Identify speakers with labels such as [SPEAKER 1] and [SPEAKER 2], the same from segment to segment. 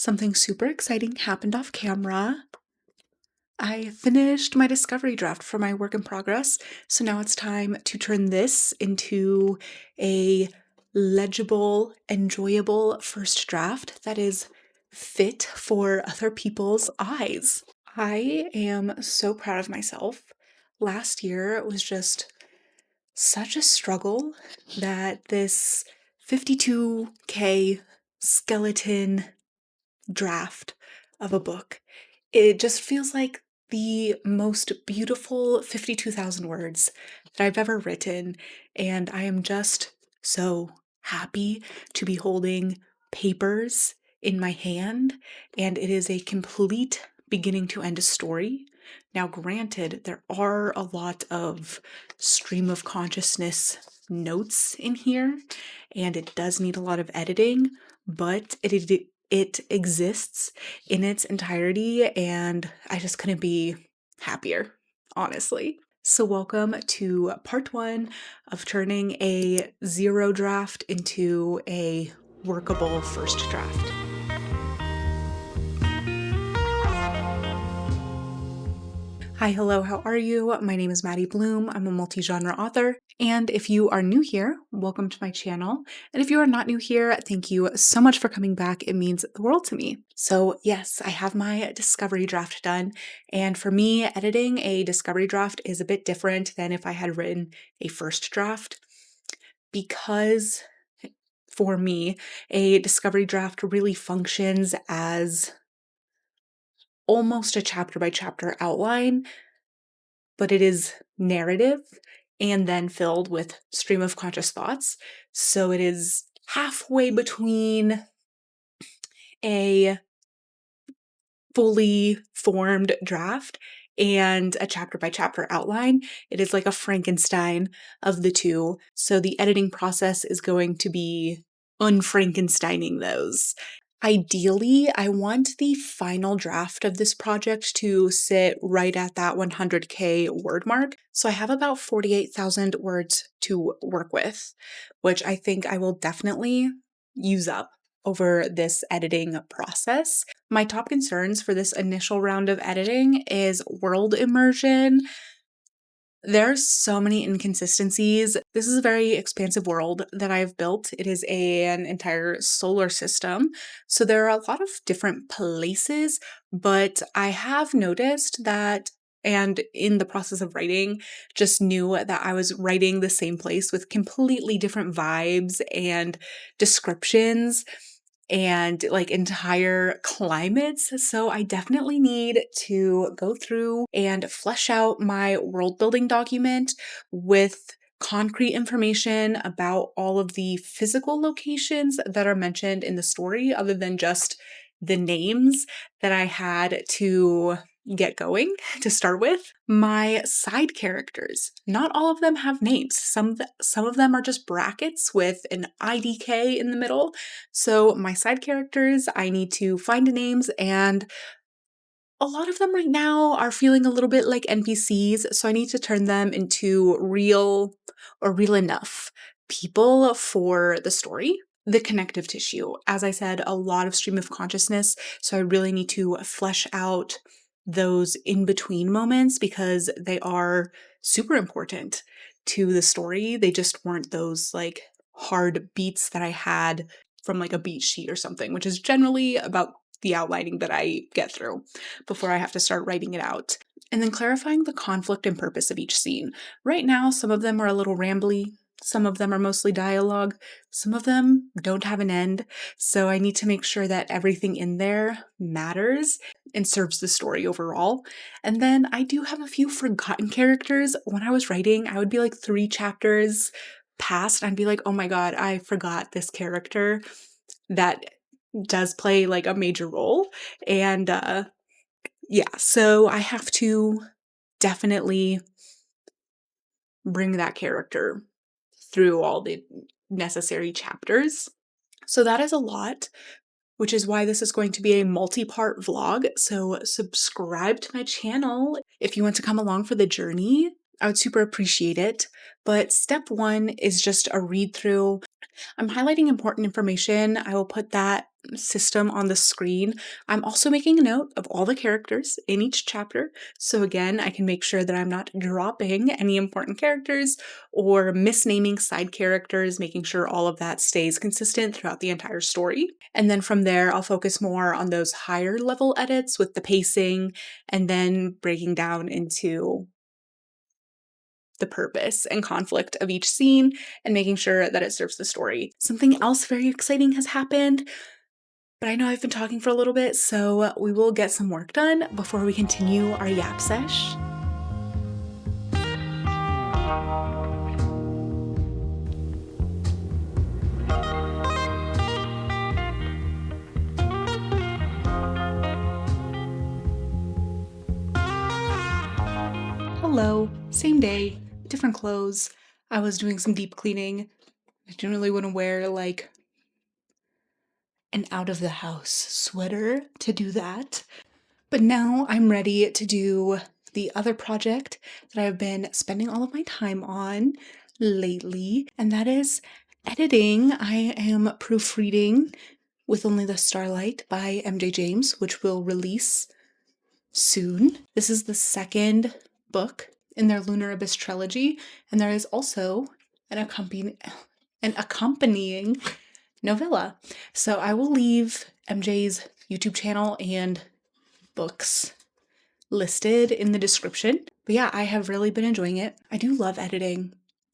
[SPEAKER 1] Something super exciting happened off camera. I finished my discovery draft for my work in progress, so now it's time to turn this into a legible, enjoyable first draft that is fit for other people's eyes. I am so proud of myself. Last year was just such a struggle that this 52K skeleton draft of a book. It just feels like the most beautiful 52,000 words that I've ever written, and I am just so happy to be holding papers in my hand, and it is a complete beginning to end story. Now, granted, there are a lot of stream of consciousness notes in here, and it does need a lot of editing, but it exists in its entirety, and I just couldn't be happier, honestly. So welcome to part 1 of turning a zero draft into a workable first draft. Hi, hello, how are you? My name is maddibluhme. I'm a multi-genre author, and if you are new here, welcome to my channel. And if you are not new here, thank you so much for coming back. It means the world to me. So yes, I have my discovery draft done, and for me, editing a discovery draft is a bit different than if I had written a first draft, because for me, a discovery draft really functions as almost a chapter by chapter outline, but it is narrative and then filled with stream of conscious thoughts. So it is halfway between a fully formed draft and a chapter by chapter outline. It is like a Frankenstein of the two. So the editing process is going to be unfrankensteining those. Ideally, I want the final draft of this project to sit right at that 100K word mark. So I have about 48,000 words to work with, which I think I will definitely use up over this editing process. My top concerns for this initial round of editing is world immersion. There's so many inconsistencies. This is a very expansive world that I've built. It is an entire solar system. So there are a lot of different places, but I have noticed that, and in the process of writing, just knew that I was writing the same place with completely different vibes and descriptions and like entire climates. So I definitely need to go through and flesh out my world building document with concrete information about all of the physical locations that are mentioned in the story, other than just the names that I had to get going to start with. My side characters, not all of them have names. Some of them are just brackets with an IDK in the middle. So my side characters, I need to find names, and a lot of them right now are feeling a little bit like NPCs, so I need to turn them into real or real enough people for the story. The connective tissue, as I said, a lot of stream of consciousness, so I really need to flesh out those in-between moments because they are super important to the story. They just weren't those like hard beats that I had from like a beat sheet or something, which is generally about the outlining that I get through before I have to start writing it out. And then clarifying the conflict and purpose of each scene. Right now, some of them are a little rambly. Some of them are mostly dialogue. Some of them don't have an end. So I need to make sure that everything in there matters and serves the story overall. And then I do have a few forgotten characters. When I was writing, I would be like 3 chapters past, and I'd be like, oh my God, I forgot this character that does play like a major role. And yeah, so I have to definitely bring that character through all the necessary chapters. So that is a lot, which is why this is going to be a multi-part vlog. So subscribe to my channel if you want to come along for the journey. I would super appreciate it. But step 1 is just a read through. I'm highlighting important information. I will put that system on the screen, I'm also making a note of all the characters in each chapter. So again, I can make sure that I'm not dropping any important characters or misnaming side characters, making sure all of that stays consistent throughout the entire story. And then from there, I'll focus more on those higher level edits with the pacing and then breaking down into the purpose and conflict of each scene and making sure that it serves the story. Something else very exciting has happened. But I know I've been talking for a little bit, so we will get some work done before we continue our yap sesh. Hello, same day, different clothes. I was doing some deep cleaning. I didn't really want to wear like an out of the house sweater to do that. But now I'm ready to do the other project that I've been spending all of my time on lately, and that is editing. I am proofreading With Only the Starlight by MJ James, which will release soon. This is the second book in their Lunar Abyss trilogy, and there is also an accompanying novella. So I will leave MJ's YouTube channel and books listed in the description. But yeah, I have really been enjoying it. I do love editing.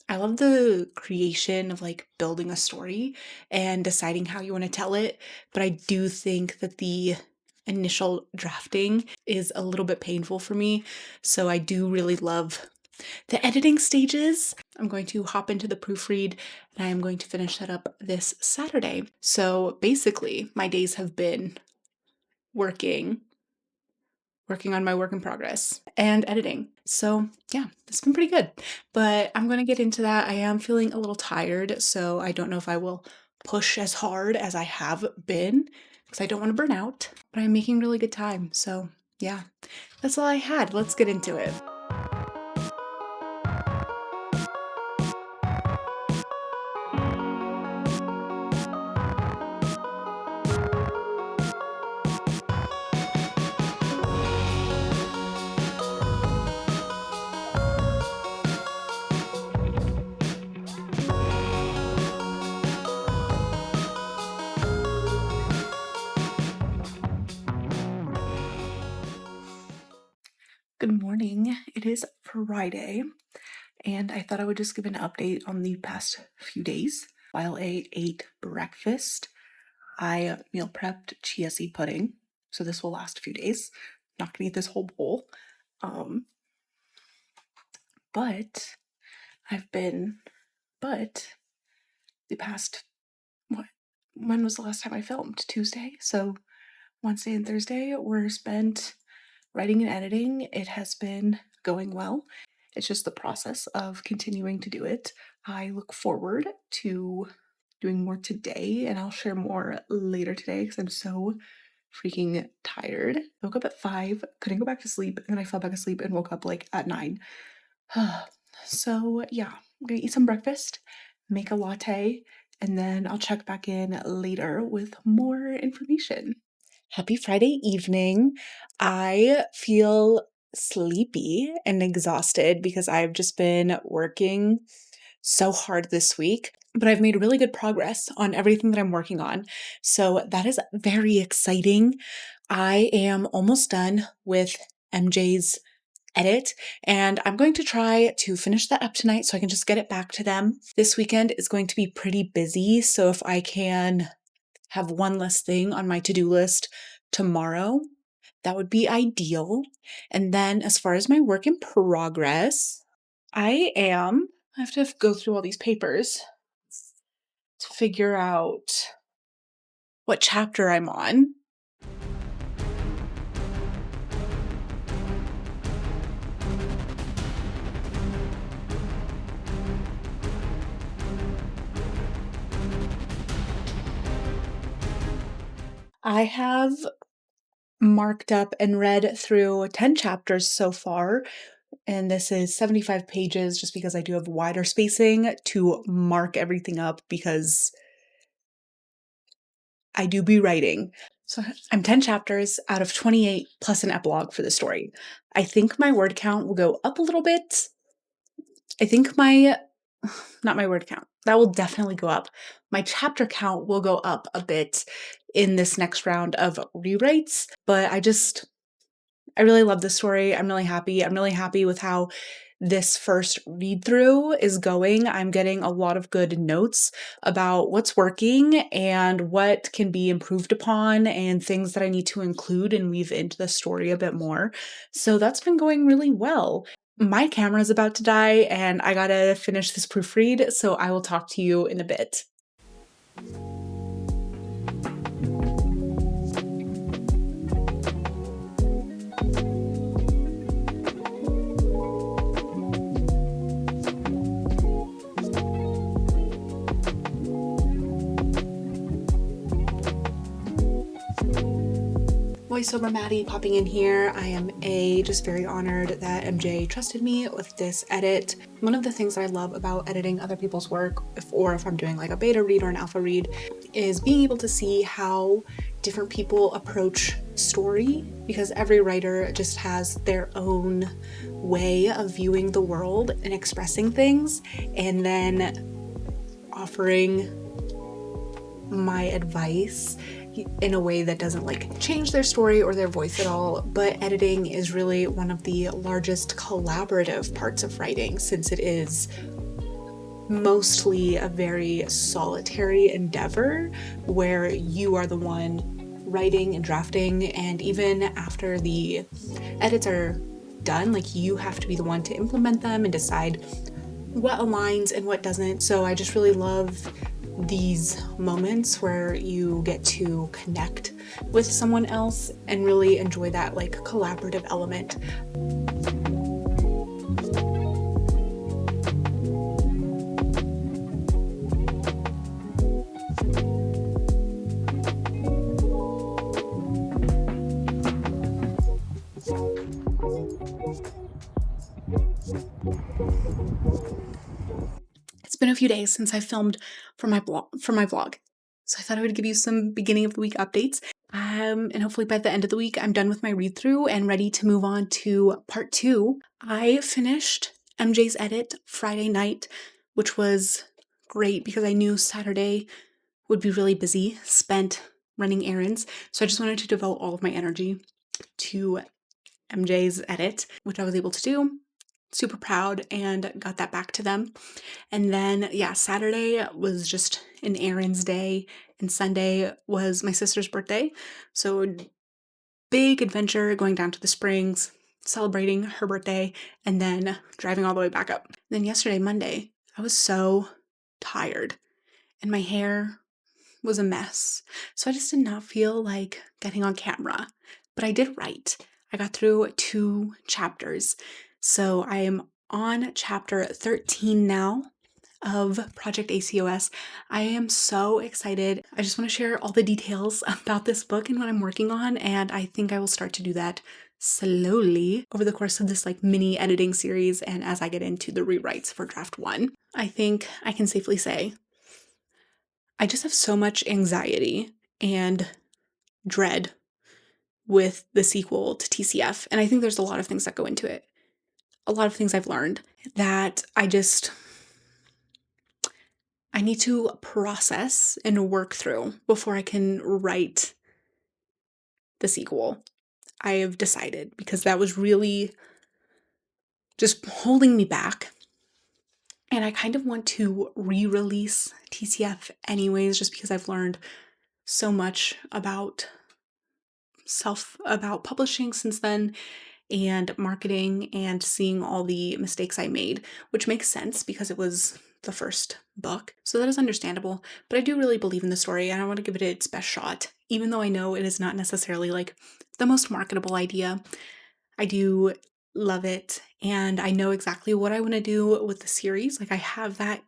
[SPEAKER 1] I love the creation of like building a story and deciding how you want to tell it. But I do think that the initial drafting is a little bit painful for me. So I do really love the editing stages. I'm going to hop into the proofread and I am going to finish that up this Saturday. So basically, my days have been working on my work in progress and editing. So yeah, it's been pretty good, but I'm going to get into that. I am feeling a little tired, so I don't know if I will push as hard as I have been because I don't want to burn out, but I'm making really good time. So yeah, that's all I had. Let's get into it. Good morning. It is Friday, and I thought I would just give an update on the past few days. While I ate breakfast, I meal prepped chia seed pudding, so this will last a few days. Not gonna eat this whole bowl. But I've been, but the past, when was the last time I filmed? Tuesday? So Wednesday and Thursday were spent writing and editing. It has been going well. It's just the process of continuing to do it. I look forward to doing more today, and I'll share more later today because I'm so freaking tired. I woke up at 5, couldn't go back to sleep, and then I fell back asleep and woke up like at 9. So yeah, I'm gonna eat some breakfast, make a latte, and then I'll check back in later with more information. Happy Friday evening. I feel sleepy and exhausted because I've just been working so hard this week, but I've made really good progress on everything that I'm working on. So that is very exciting. I am almost done with MJ's edit, and I'm going to try to finish that up tonight so I can just get it back to them. This weekend is going to be pretty busy, so if I can have one less thing on my to-do list tomorrow, that would be ideal. And then as far as my work in progress, I have to go through all these papers to figure out what chapter I'm on. I have marked up and read through 10 chapters so far, and this is 75 pages just because I do have wider spacing to mark everything up because I do be writing. So I'm 10 chapters out of 28 plus an epilogue for the story. I think my word count will go up a little bit. I think not my word count, that will definitely go up. My chapter count will go up a bit in this next round of rewrites, but I really love this story. I'm really happy. I'm really happy with how this first read through is going. I'm getting a lot of good notes about what's working and what can be improved upon and things that I need to include and weave into the story a bit more. So that's been going really well. My camera's about to die and I gotta finish this proofread, so I will talk to you in a bit. Voiceover Maddie popping in here. I am just very honored that MJ trusted me with this edit. One of the things that I love about editing other people's work, if I'm doing like a beta read or an alpha read, is being able to see how different people approach story, because every writer just has their own way of viewing the world and expressing things, and then offering my advice in a way that doesn't like change their story or their voice at all. But editing is really one of the largest collaborative parts of writing, since it is mostly a very solitary endeavor where you are the one writing and drafting, and even after the edits are done, like you have to be the one to implement them and decide what aligns and what doesn't. So I just really love these moments where you get to connect with someone else and really enjoy that like collaborative element. It's been a few days since I filmed for my vlog. So I thought I would give you some beginning of the week updates. And hopefully by the end of the week, I'm done with my read through and ready to move on to part 2. I finished MJ's edit Friday night, which was great because I knew Saturday would be really busy, spent running errands. So I just wanted to devote all of my energy to MJ's edit, which I was able to do. Super proud and got that back to them. And then, yeah, Saturday was just an errands day, and Sunday was my sister's birthday. So, big adventure going down to the Springs, celebrating her birthday, and then driving all the way back up. Then, yesterday, Monday, I was so tired, and my hair was a mess. So, I just did not feel like getting on camera. But I did write. I got through 2 chapters. So, I am on chapter 13 now of Project ACOS. I am so excited. I just want to share all the details about this book and what I'm working on, and I think I will start to do that slowly over the course of this like mini editing series and as I get into the rewrites for draft 1. I think I can safely say I just have so much anxiety and dread with the sequel to TCF, and I think there's a lot of things that go into it. A lot of things I've learned that I need to process and work through before I can write the sequel. I have decided, because that was really just holding me back. And I kind of want to re-release TCF anyways, just because I've learned so much about publishing since then, and marketing, and seeing all the mistakes I made, which makes sense because it was the first book. So that is understandable, but I do really believe in the story and I want to give it its best shot, even though I know it is not necessarily like the most marketable idea. I do love it and I know exactly what I want to do with the series. Like I have that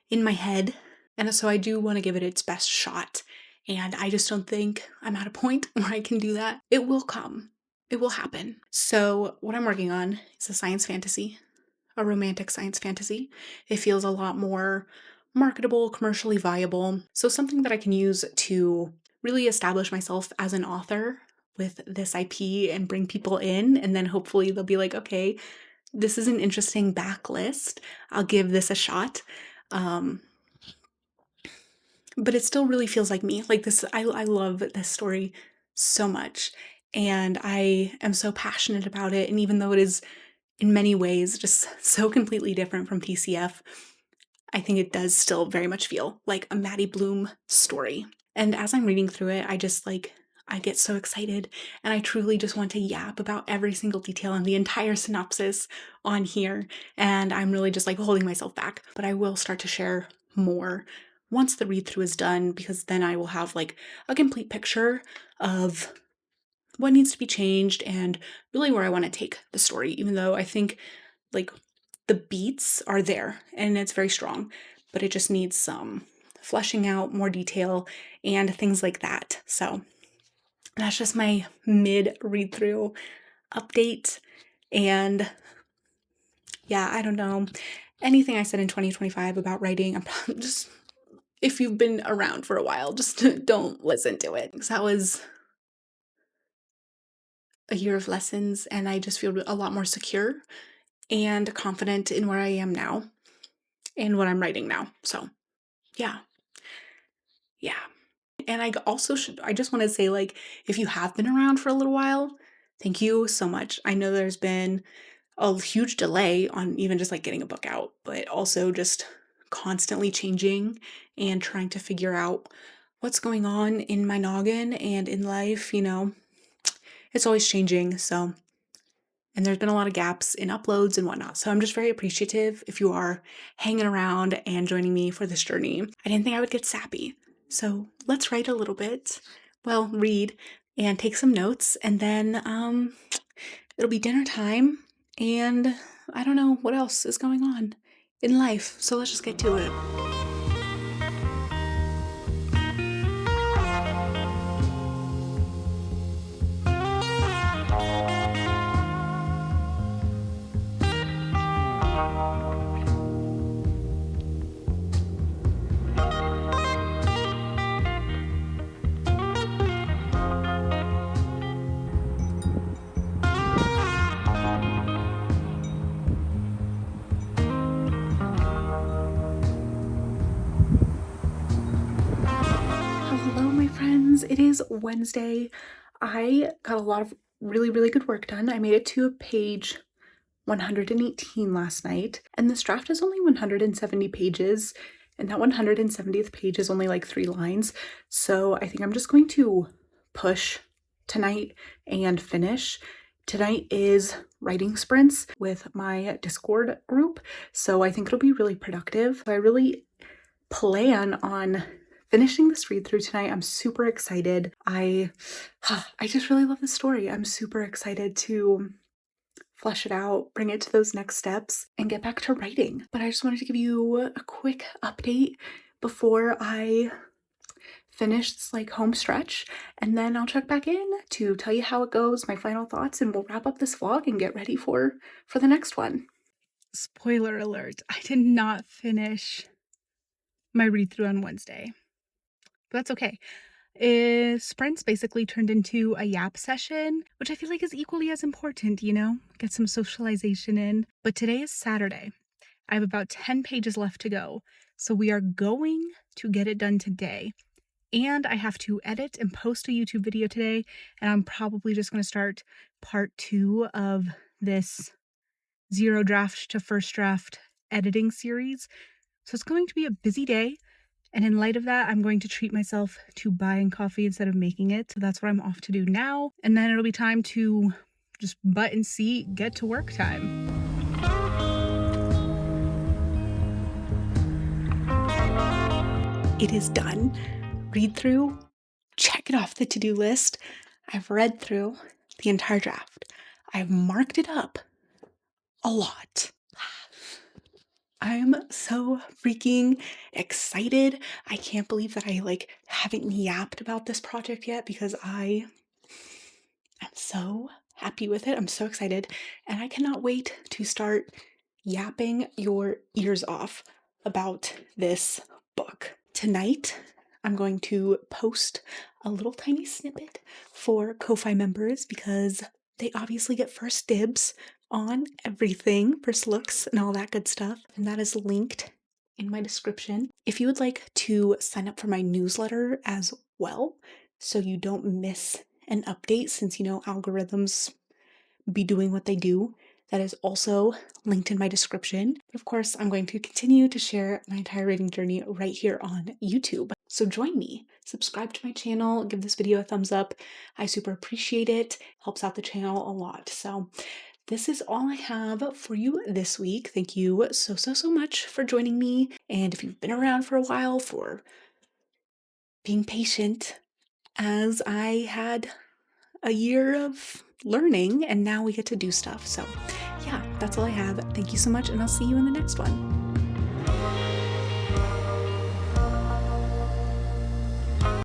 [SPEAKER 1] in my head, and so I do want to give it its best shot. And I just don't think I'm at a point where I can do that. It will come. It will happen. So what I'm working on is a science fantasy, a romantic science fantasy. It feels a lot more marketable, commercially viable. So something that I can use to really establish myself as an author with this IP and bring people in, and then hopefully they'll be like, okay, this is an interesting backlist. I'll give this a shot. But it still really feels like me. Like this, I love this story so much. And I am so passionate about it. And even though it is in many ways just so completely different from PCF, I think it does still very much feel like a Maddie Bloom story. And as I'm reading through it, I get so excited and I truly just want to yap about every single detail and the entire synopsis on here. And I'm really just like holding myself back, but I will start to share more once the read through is done, because then I will have like a complete picture of what needs to be changed and really where I want to take the story, even though I think like the beats are there and it's very strong, but it just needs some fleshing out, more detail, and things like that. So that's just my mid read through update. And yeah, I don't know. Anything I said in 2025 about writing, I'm just, if you've been around for a while, just don't listen to it. Because that was a year of lessons, and I just feel a lot more secure and confident in where I am now and what I'm writing now. So yeah. Yeah. And I just want to say, like, if you have been around for a little while, thank you so much. I know there's been a huge delay on even just like getting a book out, but also just constantly changing and trying to figure out what's going on in my noggin and in life, it's always changing. So, and there's been a lot of gaps in uploads and whatnot. So I'm just very appreciative if you are hanging around and joining me for this journey. I didn't think I would get sappy. So let's write a little bit, well, read and take some notes, and then it'll be dinner time, and I don't know what else is going on in life. So let's just get to it. Hello, my friends. It is Wednesday. I got a lot of really, really good work done. I made it to page 118 last night, and this draft is only 170 pages, and that 170th page is only like 3 lines. So I think I'm just going to push tonight and finish. Tonight is writing sprints with my Discord group, so I think it'll be really productive. I really plan on finishing this read through tonight. I'm super excited. I just really love the story. I'm super excited to flesh it out, bring it to those next steps, and get back to writing. But I just wanted to give you a quick update before I finish this like home stretch, and then I'll check back in to tell you how it goes, my final thoughts, and we'll wrap up this vlog and get ready for the next one. Spoiler alert, I did not finish my read through on Wednesday. But that's okay. Sprints basically turned into a yap session, which I feel like is equally as important, get some socialization in. But today is Saturday. I have about 10 pages left to go. So we are going to get it done today. And I have to edit and post a YouTube video today. And I'm probably just going to start part 2 of this 0 draft to first draft editing series. So it's going to be a busy day. And in light of that, I'm going to treat myself to buying coffee instead of making it. So that's what I'm off to do now. And then it'll be time to just button seat, get to work time. It is done. Read through, check it off the to-do list. I've read through the entire draft. I've marked it up a lot. I'm so freaking excited. I can't believe that I haven't yapped about this project yet, because I am so happy with it. I'm so excited, and I cannot wait to start yapping your ears off about this book. Tonight, I'm going to post a little tiny snippet for Ko-Fi members because they obviously get first dibs on everything, first looks and all that good stuff. And that is linked in my description. If you would like to sign up for my newsletter as well, so you don't miss an update, since algorithms be doing what they do, that is also linked in my description. But of course, I'm going to continue to share my entire reading journey right here on YouTube. So join me, subscribe to my channel, give this video a thumbs up. I super appreciate it. Helps out the channel a lot. So this is all I have for you this week. Thank you so much for joining me. And if you've been around for a while, for being patient, as I had a year of learning and now we get to do stuff. So yeah, that's all I have. Thank you so much, and I'll see you in the next one.